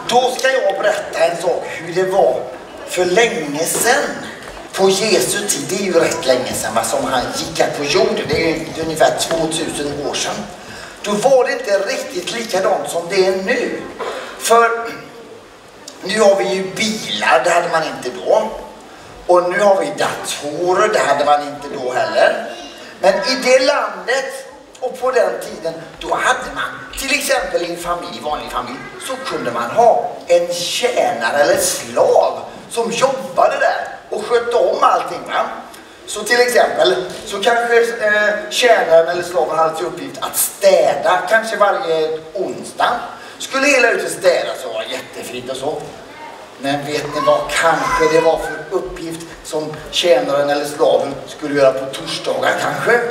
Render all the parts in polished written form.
Då ska jag berätta en sak hur det var för länge sedan. På Jesu tid, det är ju rätt länge sedan som han gick här på jorden. Det är ju ungefär 2000 år sedan. Då var det inte riktigt likadant som det är nu. För nu har vi ju bilar, det hade man inte då. Och nu har vi datorer, det hade man inte då heller. Men i det landet och på den tiden, då hade man till exempel i en familj, vanlig familj, så kunde man ha en tjänare eller slav som jobbade där och skötte om allting. Va? Så till exempel så kanske tjänaren eller slaven hade till uppgift att städa kanske varje onsdag. Skulle hela huset städa så var det jättefint och så. Men vet ni vad kanske det var för uppgift som tjänaren eller slaven skulle göra på torsdagar kanske?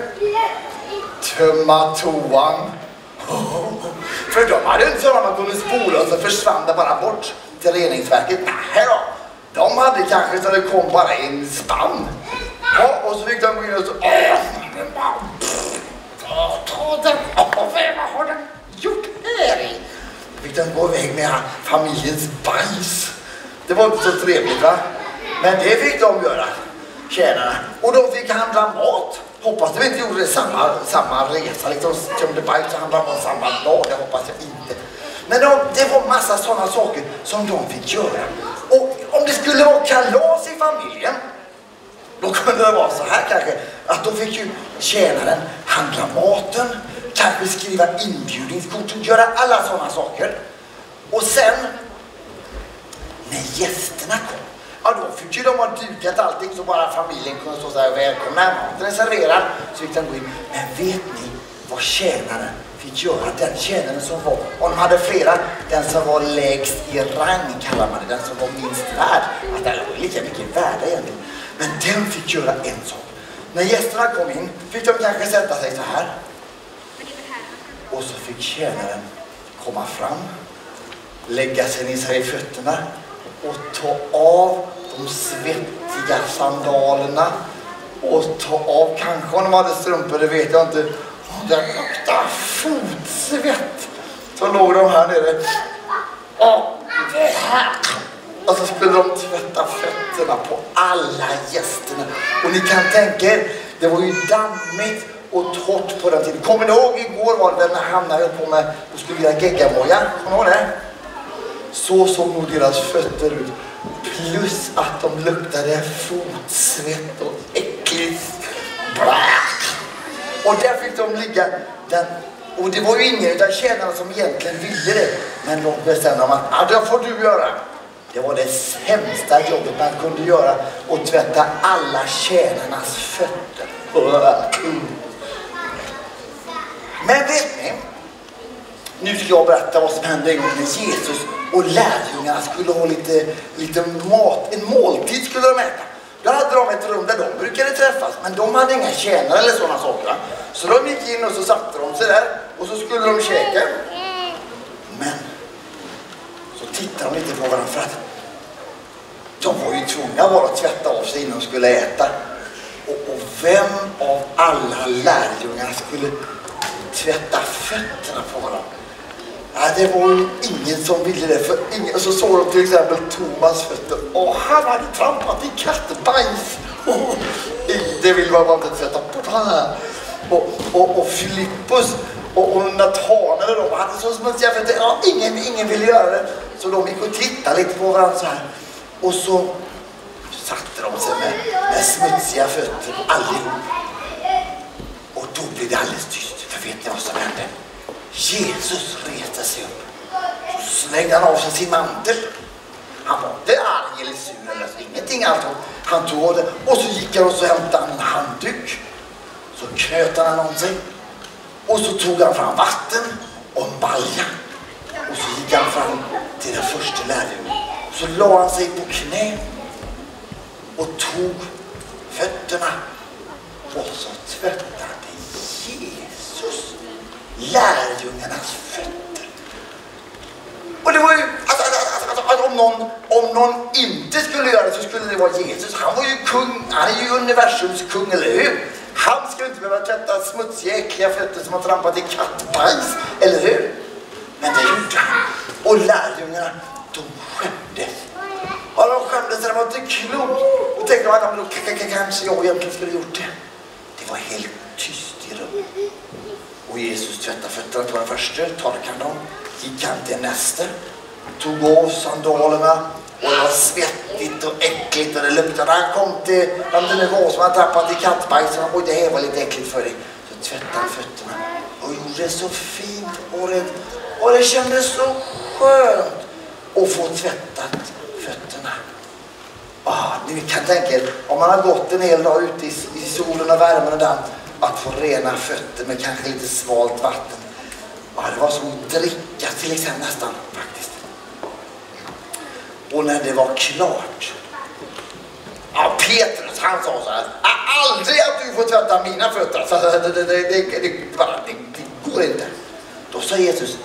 Tömma toan. För de hade inte så att man kunde spola och så försvann det bara bort till reningsverket. Nej då. De hade kanske så det kom bara en spann. Ja, och så fick de gå in och så... Ta den. Vad har den gjort här i? Fick de gå iväg med familjens bajs. Det var inte så trevligt, va? Men det fick de göra, tjänarna. Och de fick handla mat. Hoppas de inte gjorde det samma resa. Liksom tömde bajs och handlade mat samma dag. Det hoppas jag inte. Men det var massa sådana saker som de fick göra. Och om det skulle vara kalas i familjen, då kunde det vara så här kanske. Att då fick ju tjänaren handla maten, kanske skriva inbjudningskort och göra alla sådana saker. Och sen, när gästerna kom, ja då fick ju de ha dukat allting så bara familjen kunde stå så här välkomna. Maten är serverad, så fick de gå in. Men vet ni vad tjänaren fick göra? Den tjänaren som var, om de hade flera, den som var lägst i rang kallar man det, den som var minst värd. Att det var lika mycket värde egentligen. Men den fick göra en sak. När gästerna kom in fick de kanske sätta sig så här. Och så fick tjänaren komma fram, lägga sig ner i fötterna och ta av de svettiga sandalerna och ta av, kanske om de hade strumpor, det vet jag inte, det luktar fotsvett. Så låg de här nere och så skulle de tvätta fötterna på alla gästerna. Och ni kan tänka er, det var ju dammigt och torrt på den tiden. Kommer ni ihåg igår var det när Hanna höll på med och skulle göra geggamoja? Kommer ni ihåg det? Så såg nog deras fötter ut. Plus att de luktade fotsvett och äckligt. Och där fick de ligga. Och det var ju ingen av tjänarna som egentligen ville det. Men de bestämde om att det får du göra. Det var det sämsta jobbet man kunde göra. Och tvätta alla tjänarnas fötter. Men vet ni? Nu ska jag berätta vad som hände en gång med Jesus och lärjungarna skulle ha lite mat, en måltid skulle de äta. Då hade de ett rum där de brukade träffas, men de hade inga tjänare eller sådana saker. Så de gick in och så satte de sig där och så skulle de käka. Men så tittade de lite på varandra för att de var ju tvungna bara att tvätta av sig innan de skulle äta. Och vem av alla lärjungarna skulle tvätta fötterna på varandra? Ja, det var ju ingen som ville det. För ingen, så såg de till exempel Thomas fötter. Han hade trampat i kattbajs. Det vill man inte tvätta på. Och Filippus och Nathanael, de hade så smutsiga fötter. Ja, ingen ville göra det. Så de gick och tittade lite på varandra så här. Och så satte de sig med smutsiga fötter allihop. Och då blev det alldeles tyst. För vet ni vad som hände? Jesus reste sig upp. Så slängde han av sig sin mantel. Han var inte arg eller sur eller så, ingenting alls. Han tog det och så gick han och så hämtade han en handduk. Så knöt han om sig. Och så tog han fram vatten och en balja. Och så gick han fram till den första lärjungen. Så la han sig på knä och tog fötterna och så tvättade Jesus lärjungarnas fötter. Och det var ju om någon inte skulle göra det så skulle det vara Jesus. Han var ju kung, han är ju universums kung, eller hur? Han skulle inte behöva tvätta smutsiga, äckliga fötter som har trampat i kattbajs, eller hur? Men det gjorde han. Och lärjungarna, de skämdes. Ja, de skämdes, det var inte klokt. Och tänkte man att kanske jag egentligen skulle gjort det. Det var helt tyst i rummet. Och Jesus tvättade fötterna på den första, torkade dem, gick han till nästa, tog av sandalerna och det var svettigt och äckligt och det luktade. Han kom till den nivå som han tappat i kattbajs och det här var lite äckligt för dig. Så tvättade han fötterna och gjorde det så fint och det kändes så skönt att få tvättat fötterna. Ni kan tänka er, om man har gått en hel dag ute i solen och värmen och den, att få rena fötter med kanske lite svalt vatten. Det var som att dricka till exempel nästan faktiskt. Och när det var klart, Petrus han sa så här: aldrig att du får tvätta mina fötter. Det går inte. Då sa Jesus: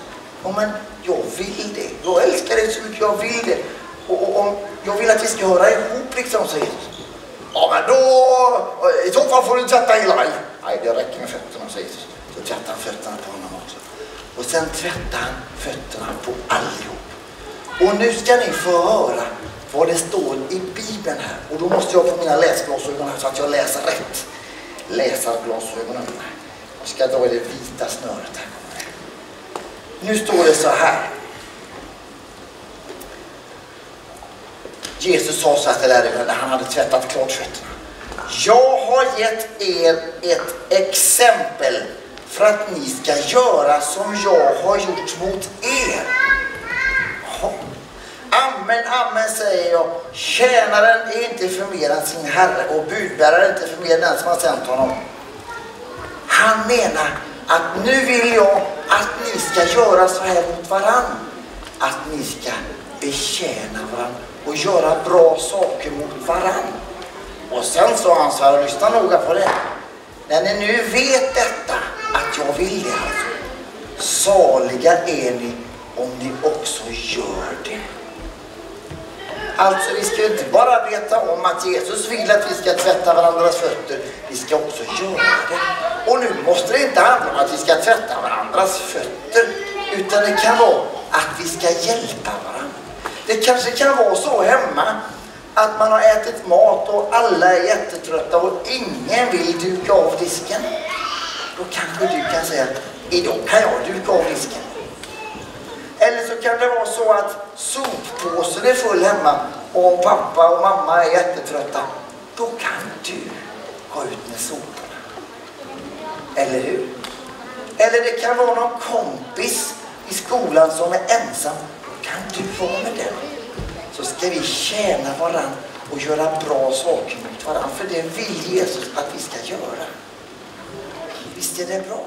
men jag vill det. Jag älskar dig så mycket, jag vill det. Och jag vill att vi ska höra ihop liksom, sa Jesus. Men då, i så fall får du tvätta hela mig. Nej, det räcker med fötterna, sa Jesus. Så tvättade han fötterna på honom också. Och sen tvättade han fötterna på allihop. Och nu ska ni få höra vad det står i Bibeln här. Och då måste jag få mina läsglasögon här så att jag läser rätt. Läsarglasögonen. Jag ska dra i det vita snöret här. Nu står det så här. Jesus sa så här till lärjungarna när han hade tvättat klart fötterna: jag har gett er ett exempel för att ni ska göra som jag har gjort mot er. Amen, amen, säger jag. Tjänaren är inte för mer än sin herre och budbäraren är inte för mer än den som har sänt honom. Han menar att nu vill jag att ni ska göra så här mot varann. Att ni ska betjäna varann och göra bra saker mot varann. Och sen sa han så här, och lyssna noga på det. När ni nu vet detta, att jag vill det alltså, saliga är ni om ni också gör det. Alltså vi ska inte bara veta om att Jesus vill att vi ska tvätta varandras fötter, vi ska också göra det. Och nu måste det inte handla om att vi ska tvätta varandras fötter, utan det kan vara att vi ska hjälpa varandra. Det kanske kan vara så hemma att man har ätit mat och alla är jättetrötta och ingen vill duka av disken. Då kanske du kan säga: idag kan jag duka av disken. Eller så kan det vara så att soppåsen är full hemma och pappa och mamma är jättetrötta. Då kan du gå ut med soporna. Eller hur? Eller det kan vara någon kompis i skolan som är ensam. Då kan du vara med den. Så ska vi tjäna varandra och göra bra saker mot varandra. För det vill Jesus att vi ska göra. Visst är det bra?